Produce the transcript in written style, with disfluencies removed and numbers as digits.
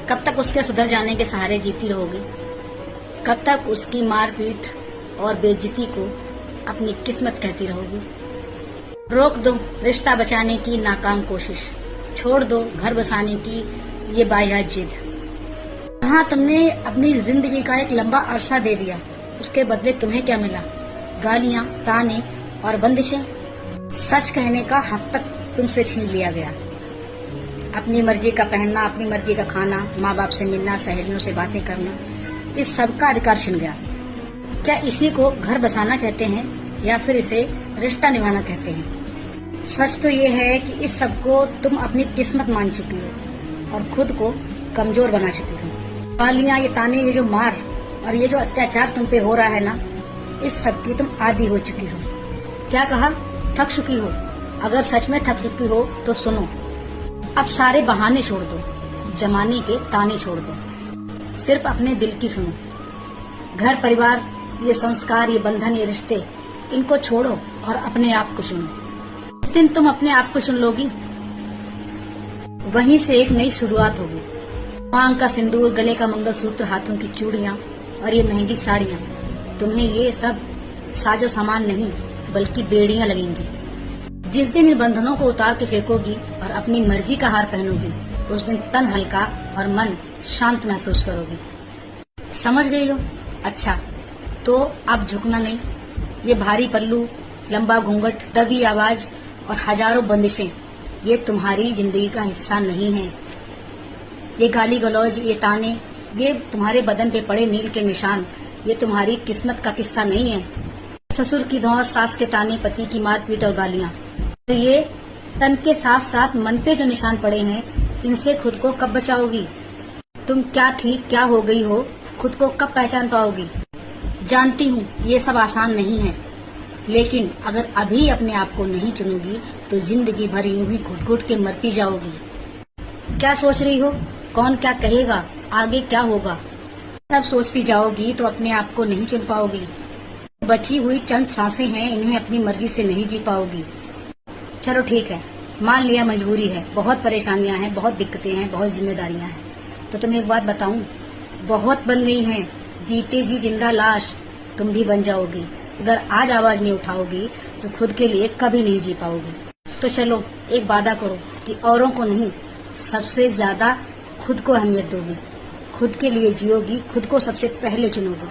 कब तक उसके सुधर जाने के सहारे जीती रहोगी? कब तक उसकी मारपीट और बेइज्जती को अपनी किस्मत कहती रहोगी? रोक दो रिश्ता बचाने की नाकाम कोशिश, छोड़ दो घर बसाने की ये बाहियात जिद। हाँ, तुमने अपनी जिंदगी का एक लंबा अरसा दे दिया, उसके बदले तुम्हें क्या मिला? गालियां, ताने और बंदिशें। सच कहने का हक तक तुमसे छीन लिया गया। अपनी मर्जी का पहनना, अपनी मर्जी का खाना, माँ बाप से मिलना, सहेलियों से बातें करना, इस सब का अधिकार छिन गया। क्या इसी को घर बसाना कहते हैं या फिर इसे रिश्ता निभाना कहते हैं? सच तो ये है कि इस सब को तुम अपनी किस्मत मान चुकी हो और खुद को कमजोर बना चुकी हो। गालियां, ये ताने, ये जो मार और ये जो अत्याचार तुम पे हो रहा है ना, इस सब की तुम आदी हो चुकी हो। क्या कहा? थक चुकी हो? अगर सच में थक चुकी हो तो सुनो, अब सारे बहाने छोड़ दो, जमाने के ताने छोड़ दो, सिर्फ अपने दिल की सुनो। घर परिवार, ये संस्कार, ये बंधन, ये रिश्ते, इनको छोड़ो और अपने आप को चुनो। जिस दिन तुम अपने आप को चुन लोगी, वहीं से एक नई शुरुआत होगी। मांग का सिंदूर, गले का मंगलसूत्र, हाथों की चूड़ियां और ये महंगी साड़ियां, तुम्हें ये सब साजो सामान नहीं बल्कि बेड़ियां लगेंगी। जिस दिन इन बंधनों को उतार के फेंकोगी और अपनी मर्जी का हार पहनोगी, उस दिन तन हल्का और मन शांत महसूस करोगी। समझ गई हो? अच्छा, तो अब झुकना नहीं। ये भारी पल्लू, लंबा घूंघट, दबी आवाज और हजारों बंदिशें, ये तुम्हारी जिंदगी का हिस्सा नहीं है। ये गाली गलौज, ये ताने, ये तुम्हारे बदन पे पड़े नील के निशान, ये तुम्हारी किस्मत का किस्सा नहीं है। ससुर की धौंस, सास के ताने, पति की मारपीट और गालियां, ये तन के साथ साथ मन पे जो निशान पड़े हैं, इनसे खुद को कब बचाओगी? तुम क्या थी, क्या हो गई हो, खुद को कब पहचान पाओगी? जानती हूँ ये सब आसान नहीं है, लेकिन अगर अभी अपने आप को नहीं चुनोगी तो जिंदगी भर यूं ही घुट घुट के मरती जाओगी। क्या सोच रही हो? कौन क्या कहेगा, आगे क्या होगा, सब सोचती जाओगी तो अपने आप को नहीं चुन पाओगी। बची हुई चंद सांसें हैं, इन्हें अपनी मर्जी से नहीं जी पाओगी। चलो ठीक है, मान लिया मजबूरी है, बहुत परेशानियां हैं, बहुत दिक्कतें हैं, बहुत जिम्मेदारियां हैं। तो तुम्हें एक बात बताऊं, बहुत बन गई हैं, जीते जी जिंदा लाश तुम भी बन जाओगी। अगर आज आवाज नहीं उठाओगी तो खुद के लिए कभी नहीं जी पाओगी। तो चलो एक वादा करो कि औरों को नहीं, सबसे ज्यादा खुद को अहमियत दोगी, खुद के लिए जियोगी, खुद को सबसे पहले चुनोगी।